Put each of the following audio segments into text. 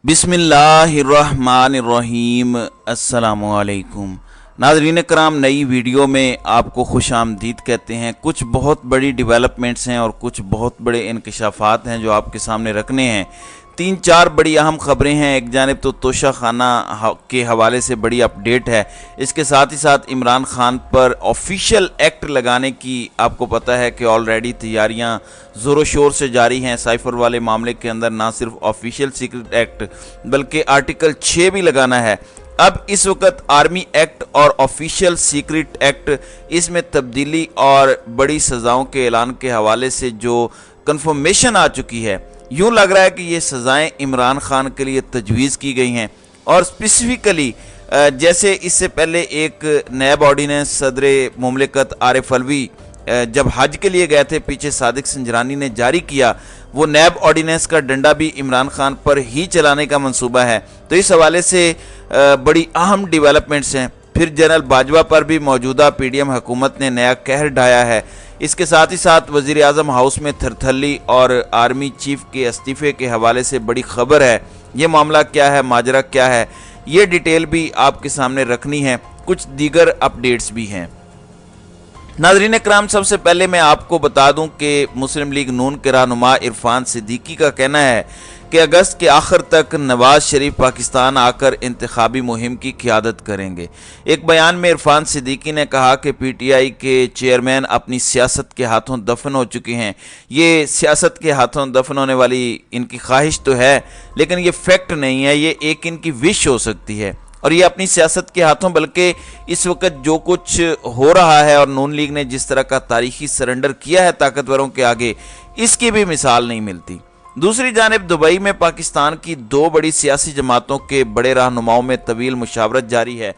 बिस्मिल्लाहिर्रहमानिर्रहीम। अस्सलामुअलैकुम नाज़रीन कराम, नई वीडियो में आपको खुश आमदीद कहते हैं। कुछ बहुत बड़ी डेवलपमेंट्स हैं और कुछ बहुत बड़े इंकशाफात हैं जो आपके सामने रखने हैं। 3-4 बड़ी अहम खबरें हैं। एक जानिब तो तोशा खाना के हवाले से बड़ी अपडेट है, इसके साथ ही साथ इमरान खान पर ऑफिशियल एक्ट लगाने की आपको पता है कि ऑलरेडी तैयारियां ज़ोरों शोर से जारी हैं। साइफर वाले मामले के अंदर ना सिर्फ ऑफिशियल सीक्रेट एक्ट बल्कि आर्टिकल 6 भी लगाना है। अब इस वक्त आर्मी एक्ट और ऑफिशियल सीक्रेट एक्ट, इसमें तब्दीली और बड़ी सज़ाओं के ऐलान के हवाले से जो कन्फर्मेशन आ चुकी है, यूँ लग रहा है कि ये सज़ाएं इमरान खान के लिए तजवीज़ की गई हैं। और स्पेसिफिकली जैसे इससे पहले एक नैब ऑर्डिनेंस सदर मुमलिकत आरिफ अलवी जब हज के लिए गए थे, पीछे सादिक संजरानी ने जारी किया, वो नैब ऑर्डिनेंस का डंडा भी इमरान खान पर ही चलाने का मंसूबा है। तो इस हवाले से बड़ी अहम डेवलपमेंट्स हैं। फिर जनरल बाजवा पर भी मौजूदा पीडीएम हुकूमत ने नया कहर ढाया है। इसके साथ ही साथ वज़ीर आज़म हाउस में थरथली और आर्मी चीफ के इस्तीफे के हवाले से बड़ी खबर है। ये मामला क्या है, माजरा क्या है, ये डिटेल भी आपके सामने रखनी है। कुछ दीगर अपडेट्स भी हैं। नाज़रीन कराम, सबसे पहले मैं आपको बता दूं कि मुस्लिम लीग नून के रहनुमा इरफान सिद्दीकी का कहना है कि अगस्त के आखिर तक नवाज शरीफ पाकिस्तान आकर इंतखाबी मुहिम की क़ियादत करेंगे। एक बयान में इरफान सिद्दीकी ने कहा कि पीटीआई के चेयरमैन अपनी सियासत के हाथों दफन हो चुके हैं। ये सियासत के हाथों दफन होने वाली इनकी ख्वाहिश तो है, लेकिन ये फैक्ट नहीं है, ये एक इनकी विश हो सकती है। और ये अपनी सियासत के हाथों, बल्कि इस वक्त जो कुछ हो रहा है और नून लीग ने जिस तरह का तारीखी सरेंडर किया है ताकतवरों के आगे, इसकी भी मिसाल नहीं मिलती। दूसरी जानिब दुबई में पाकिस्तान की 2 बड़ी सियासी जमातों के बड़े रहनुमाओं में तवील मुशावरत जारी है,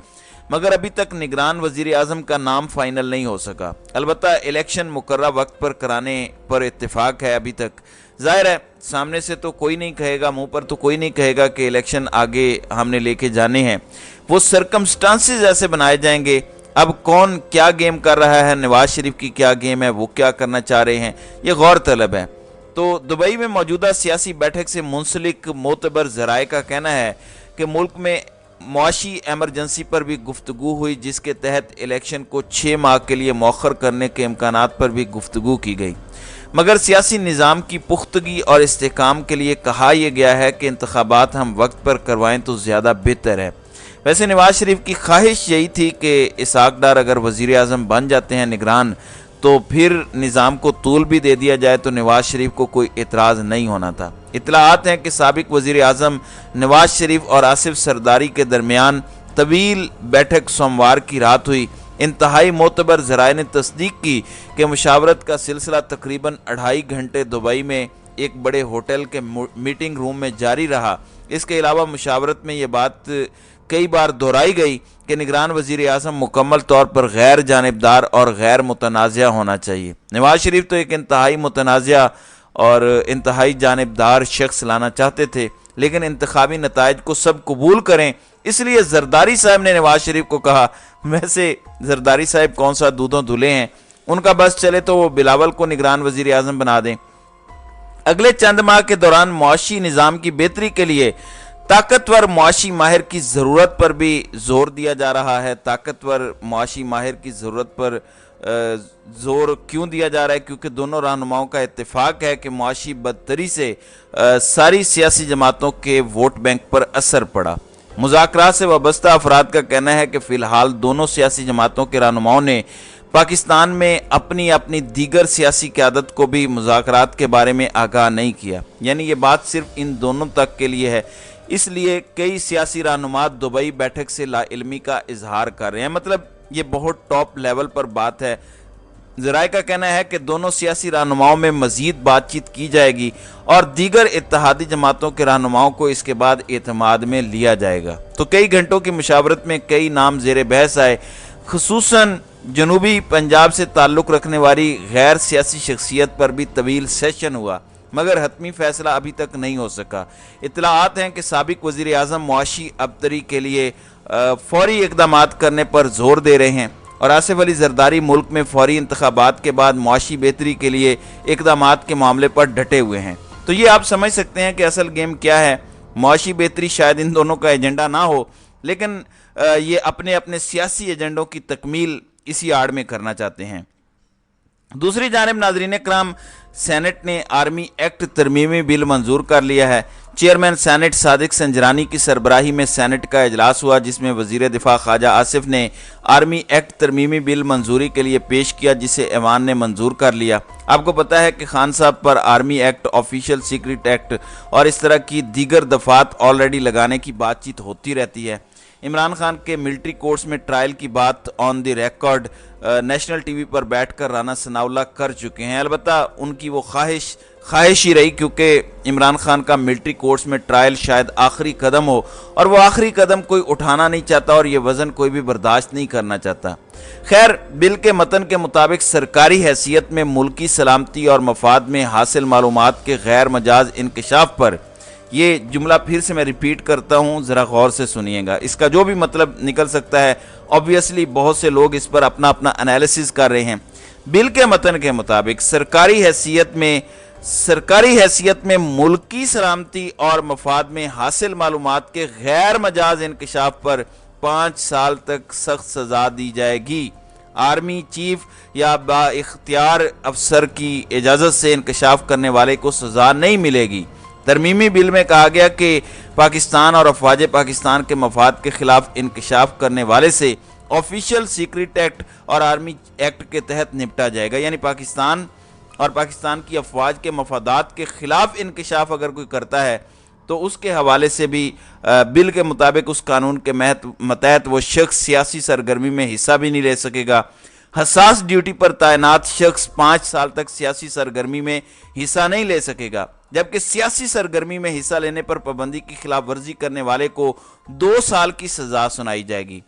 मगर अभी तक निगरान वजीर आज़म का नाम फाइनल नहीं हो सका। अलबत्ता इलेक्शन मुकर्रर वक्त पर कराने पर इत्तेफाक है। अभी तक जाहिर है सामने से तो कोई नहीं कहेगा, मुंह पर तो कोई नहीं कहेगा कि इलेक्शन आगे हमने लेके जाने हैं। वो सर्कमस्टांसेस ऐसे बनाए जाएंगे। अब कौन क्या गेम कर रहा है, नवाज शरीफ की क्या गेम है, वो क्या करना चाह रहे हैं, ये गौर तलब है। तो दुबई में मौजूदा सियासी बैठक से मुंसलिक मोतबर ज़राए का कहना है कि मुल्क में मुआशी एमरजेंसी पर भी गुफ्तगू हुई, जिसके तहत इलेक्शन को 6 माह के लिए मौखर करने के इम्कानात पर भी गुफ्तगू की गई, मगर सियासी निज़ाम की पुख्तगी और इस्तेहकाम के लिए कहा यह गया है कि इंतखाबात हम वक्त पर करवाएं तो ज़्यादा बेहतर है। वैसे नवाज शरीफ की ख्वाहिश यही थी कि इसहाक डार अगर वज़ीर आज़म बन जाते हैं निगरान, तो फिर निज़ाम को तूल भी दे दिया जाए तो नवाज शरीफ को कोई एतराज़ नहीं होना था। इत्तलाआत हैं कि साबिक वज़ीर आज़म नवाज शरीफ और आसिफ सरदारी के दरमियान तवील बैठक सोमवार की रात हुई। इंतहाई मोतबर ज़राए ने तस्दीक की कि मुशावरत का सिलसिला तकरीबन 2.5 घंटे दुबई में एक बड़े होटल के मीटिंग रूम में जारी रहा। इसके अलावा मुशावरत में ये बात कई बार दोहराई गई कि निगरान वज़ीर आज़म मुकम्मल तौर पर गैर जानिबदार और गैर मुतनाज़ा होना चाहिए। नवाज शरीफ तो एक इंतहाई मुतनाज़ा और इंतहाई जानिबदार शख्स लाना चाहते थे, लेकिन इंतखाबी नताइज को सब कबूल करें, इसलिए जरदारी साहब ने नवाज शरीफ को कहा। वैसे जरदारी साहब कौन सा दूधों धुले हैं, उनका बस चले तो वो बिलावल को निगरान वज़ीर आज़म बना दें। अगले चंद माह के दौरान मुआशी निज़ाम की बेहतरी के लिए ताकतवर मुआशी माहिर की ज़रूरत पर भी जोर दिया जा रहा है। ताकतवर मुआशी माहिर की ज़रूरत पर जोर क्यों दिया जा रहा है? क्योंकि दोनों रहनुमाओं का इत्तेफाक है कि मुआशी बदतरी से सारी सियासी जमातों के वोट बैंक पर असर पड़ा। मुज़ाकरात से वाबस्ता अफराद का कहना है कि फ़िलहाल दोनों सियासी जमातों के रहनुमाओं ने पाकिस्तान में अपनी अपनी दीगर सियासी क़यादत को भी मुज़ाकरात के बारे में आगाह नहीं किया। यानी ये बात सिर्फ इन दोनों तक के लिए है, इसलिए कई सियासी रहनुमा दुबई बैठक से लाइल्मी का इजहार कर रहे हैं। मतलब ये बहुत टॉप लेवल पर बात है। ज़राए का कहना है कि दोनों सियासी रहनुमाओं में मज़ीद बातचीत की जाएगी और दीगर इत्तेहादी जमातों के रहनुमाओं को इसके बाद एतमाद में लिया जाएगा। तो कई घंटों की मुशावरत में कई नाम ज़ेर बहस आए, खुसूसन जनूबी पंजाब से ताल्लुक़ रखने वाली गैर सियासी शख्सियत पर भी तवील सेशन हुआ, मगर हतमी फैसला अभी तक नहीं हो सका। इत्तलाआत हैं कि साबिक वज़ीर आज़म मुआशी अबतरी के लिए फौरी इक़दामात करने पर जोर दे रहे हैं और आसिफ अली जरदारी मुल्क में फौरी इंतखाबात के बाद मुआशी बेहतरी के लिए इक़दामात के मामले पर डटे हुए हैं। तो ये आप समझ सकते हैं कि असल गेम क्या है। معاشی بہتری شاید ان دونوں کا ایجنڈا نہ ہو، لیکن یہ اپنے اپنے سیاسی ایجنڈوں کی تکمیل اسی آڑ میں کرنا چاہتے ہیں۔ دوسری جانب ناظرین کرام، سینٹ نے آرمی ایکٹ ترمیمی بل منظور کر لیا ہے۔ چیئرمین سینٹ صادق سنجرانی کی سربراہی میں سینٹ کا اجلاس ہوا، جس میں وزیر دفاع خواجہ آصف نے آرمی ایکٹ ترمیمی بل منظوری کے لیے پیش کیا، جسے ایوان نے منظور کر لیا۔ آپ کو پتہ ہے کہ خان صاحب پر army act, official secret act اور اس طرح کی دیگر دفعات آلریڈی لگانے کی بات چیت ہوتی رہتی ہے۔ عمران خان کے ملٹری کورٹس میں ٹرائل کی بات آن دی ریکارڈ نیشنل ٹی وی پر بیٹھ کر رانا ثناء اللہ کر چکے ہیں۔ البتہ ان کی وہ خواہش ہی رہی، کیونکہ عمران خان کا ملٹری کورٹس میں ٹرائل شاید آخری قدم ہو، اور وہ آخری قدم کوئی اٹھانا نہیں چاہتا اور یہ وزن کوئی بھی برداشت نہیں کرنا چاہتا۔ خیر، بل کے متن کے مطابق سرکاری حیثیت میں ملکی سلامتی اور مفاد میں حاصل معلومات کے غیر مجاز انکشاف پر، یہ جملہ پھر سے میں ریپیٹ کرتا ہوں، ذرا غور سے سنیے گا، اس کا جو بھی مطلب نکل سکتا ہے، obviously بہت سے لوگ اس پر اپنا انالیسز کر رہے ہیں۔ بل کے متن کے مطابق سرکاری حیثیت میں ملکی سلامتی اور مفاد میں حاصل معلومات کے غیر مجاز انکشاف پر 5 سال تک سخت سزا دی جائے گی۔ آرمی چیف یا با اختیار افسر کی اجازت سے انکشاف کرنے والے کو سزا نہیں ملے گی۔ ترمیمی بل میں کہا گیا کہ پاکستان اور افواج پاکستان کے مفاد کے خلاف انکشاف کرنے والے سے آفیشل سیکرٹ ایکٹ اور آرمی ایکٹ کے تحت نپٹا جائے گا، یعنی پاکستان اور پاکستان کی افواج کے مفادات کے خلاف انکشاف اگر کوئی کرتا ہے تو اس کے حوالے سے بھی بل کے مطابق اس قانون کے متحد وہ شخص سیاسی سرگرمی میں حصہ بھی نہیں لے سکے گا۔ حساس ڈیوٹی پر تعینات شخص 5 سال تک سیاسی سرگرمی میں حصہ نہیں لے سکے گا، جبکہ سیاسی سرگرمی میں حصہ لینے پر پابندی کی خلاف ورزی کرنے والے کو 2 سال کی سزا سنائی جائے گی۔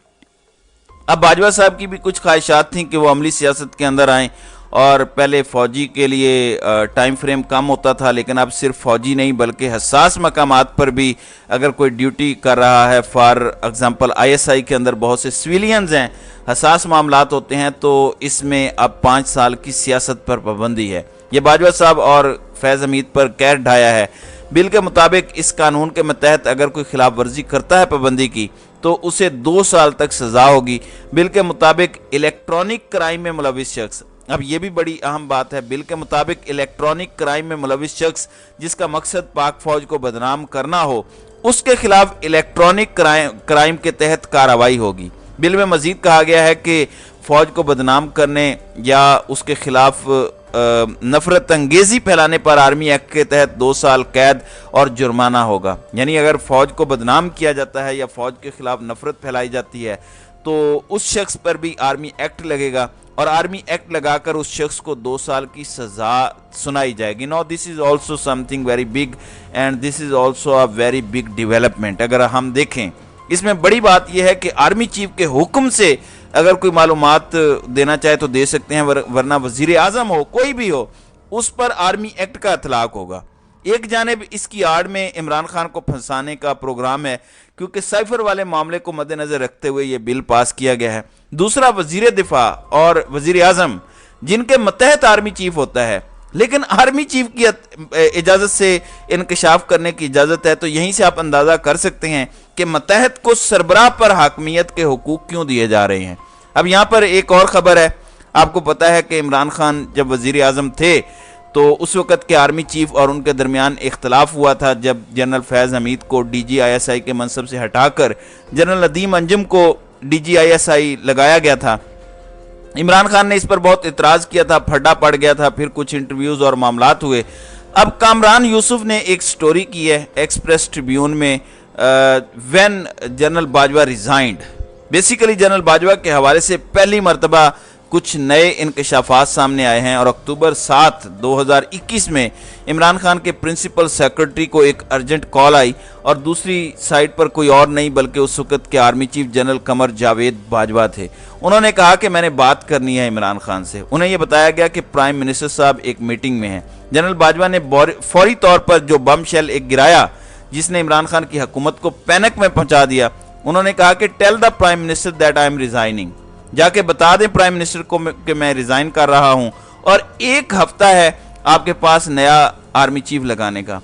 اب باجوہ صاحب کی بھی کچھ خواہشات تھیں کہ وہ عملی سیاست کے اندر آئیں، اور پہلے فوجی کے لیے ٹائم فریم کم ہوتا تھا، لیکن اب صرف فوجی نہیں بلکہ حساس مقامات پر بھی اگر کوئی ڈیوٹی کر رہا ہے، فار ایگزامپل ISI کے اندر بہت سے سویلینز ہیں، حساس معاملات ہوتے ہیں، تو اس میں اب 5 سال کی سیاست پر پابندی ہے۔ یہ باجوہ صاحب اور فیض حمید پر کہر ڈھایا ہے۔ بل کے مطابق اس قانون کے متحد اگر کوئی خلاف ورزی کرتا ہے پابندی کی تو اسے 2 سال تک سزا ہوگی۔ بل کے مطابق الیکٹرانک کرائم میں ملوث شخص، اب یہ بھی بڑی اہم بات ہے، بل کے مطابق الیکٹرانک کرائم میں ملوث شخص جس کا مقصد پاک فوج کو بدنام کرنا ہو، اس کے خلاف الیکٹرانک کرائم کے تحت کارروائی ہوگی۔ بل میں مزید کہا گیا ہے کہ فوج کو بدنام کرنے یا اس کے خلاف نفرت انگیزی پھیلانے پر آرمی ایکٹ کے تحت 2 سال قید اور جرمانہ ہوگا، یعنی اگر فوج کو بدنام کیا جاتا ہے یا فوج کے خلاف نفرت پھیلائی جاتی ہے تو اس شخص پر بھی آرمی ایکٹ لگے گا، اور آرمی ایکٹ لگا کر اس شخص کو 2 سال کی سزا سنائی جائے گی۔ Now this is also something very big and this is also a very big development۔ اگر ہم دیکھیں اس میں بڑی بات یہ ہے کہ آرمی چیف کے حکم سے اگر کوئی معلومات دینا چاہے تو دے سکتے ہیں، ورنہ وزیر اعظم ہو کوئی بھی ہو اس پر آرمی ایکٹ کا اطلاق ہوگا۔ ایک جانب اس کی آڑ میں عمران خان کو پھنسانے کا پروگرام ہے، کیونکہ سائفر والے معاملے کو مد نظر رکھتے ہوئے یہ بل پاس کیا گیا ہے۔ دوسرا، وزیر دفاع اور وزیر اعظم جن کے متحد آرمی چیف ہوتا ہے، لیکن آرمی چیف کی اجازت سے انکشاف کرنے کی اجازت ہے، تو یہیں سے آپ اندازہ کر سکتے ہیں کہ متحد کو سربراہ پر حاکمیت کے حقوق کیوں دیے جا رہے ہیں۔ اب یہاں پر ایک اور خبر ہے، آپ کو پتہ ہے کہ عمران خان جب وزیر اعظم تھے تو اس وقت کے آرمی چیف اور ان کے درمیان اختلاف ہوا تھا، جب جنرل فیض حمید کو DG/ISI کے منصب سے ہٹا کر جنرل ندیم انجم کو DG/ISI لگایا گیا تھا۔ عمران خان نے اس پر بہت اعتراض کیا تھا، پھڈا پڑ گیا تھا، پھر کچھ انٹرویوز اور معاملات ہوئے۔ اب کامران یوسف نے ایک سٹوری کی ہے ایکسپریس ٹریبیون میں، when general Bajwa resigned, basically general Bajwa کے حوالے سے پہلی مرتبہ کچھ نئے انکشافات سامنے آئے ہیں، اور اکتوبر 7، 2021 میں عمران خان کے پرنسپل سیکرٹری کو ایک ارجنٹ کال آئی، اور دوسری سائٹ پر کوئی اور نہیں بلکہ اس وقت کے army chief general Qamar Javed Bajwa تھے۔ انہوں نے کہا کہ میں نے بات کرنی ہے عمران خان سے۔ انہیں یہ بتایا گیا کہ پرائم منسٹر صاحب ایک میٹنگ میں ہیں۔ جنرل باجوہ نے فوری طور پر جو بم شیل ایک گرایا جس نے عمران خان کی حکومت کو پینک میں پہنچا دیا، انہوں نے کہا کہ tell the prime minister that I am resigning, جا کے بتا دیں پرائم منسٹر کو کہ میں ریزائن کر رہا ہوں، اور 1 ہفتہ ہے آپ کے پاس نیا آرمی چیف لگانے کا۔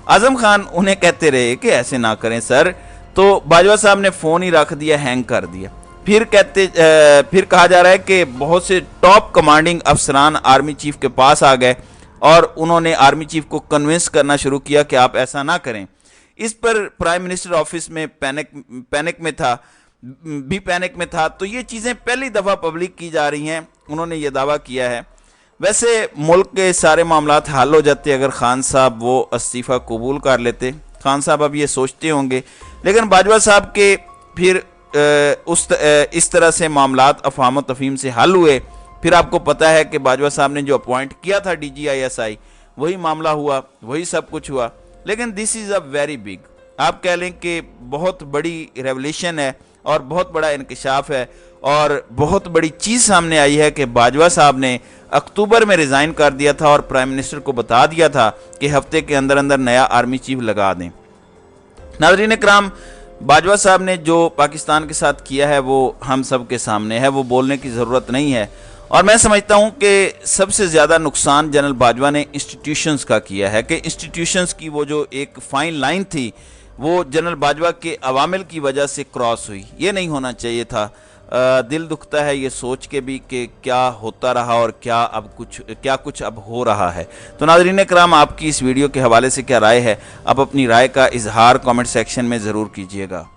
आजम खान उन्हें कहते रहे कि ऐसे ना करें सर, तो बाजवा साहब ने फ़ोन ही रख दिया, हैंग कर दिया। फिर कहा जा रहा है कि बहुत से टॉप कमांडिंग अफसरान आर्मी चीफ के पास आ गए और उन्होंने आर्मी चीफ को कन्विंस करना शुरू किया कि आप ऐसा ना करें। इस पर प्राइम मिनिस्टर ऑफिस में पैनिक में था। तो ये चीज़ें पहली दफ़ा पब्लिक की जा रही हैं। उन्होंने ये दावा किया है। वैसे मुल्क के सारे मामलात हल हो जाते अगर खान साहब वो इस्तीफ़ा कबूल कर लेते। खान साहब अब ये सोचते होंगे, लेकिन बाजवा साहब के फिर इस तरह से मामलात अफवाह तफहीम से हल हुए। फिर आपको पता है कि बाजवा साहब ने जो अपॉइंट किया था DGISI, वही मामला हुआ, वही सब कुछ हुआ। लेकिन this is a very big, आप कह लें कि बहुत बड़ी रेवोल्यूशन है और बहुत बड़ा इंकशाफ है और बहुत बड़ी चीज़ सामने आई है कि बाजवा साहब ने अक्टूबर में रिज़ाइन कर दिया था और प्राइम मिनिस्टर को बता दिया था कि हफ्ते के अंदर अंदर नया आर्मी चीफ लगा दें। नाज़रीन इकराम, बाजवा साहब ने जो पाकिस्तान के साथ किया है वो हम सब के सामने है, वो बोलने की ज़रूरत नहीं है। और मैं समझता हूँ कि सबसे ज़्यादा नुकसान जनरल बाजवा ने इंस्टीट्यूशंस का किया है कि इंस्टीट्यूशंस की वो जो एक फ़ाइन लाइन थी वो जनरल बाजवा के अवामिल की वजह से क्रॉस हुई। ये नहीं होना चाहिए था। दिल दुखता है ये सोच के भी कि क्या होता रहा और क्या कुछ अब हो रहा है। तो नाज़रीन किराम, आपकी इस वीडियो के हवाले से क्या राय है? आप अपनी राय का इजहार कमेंट सेक्शन में ज़रूर कीजिएगा।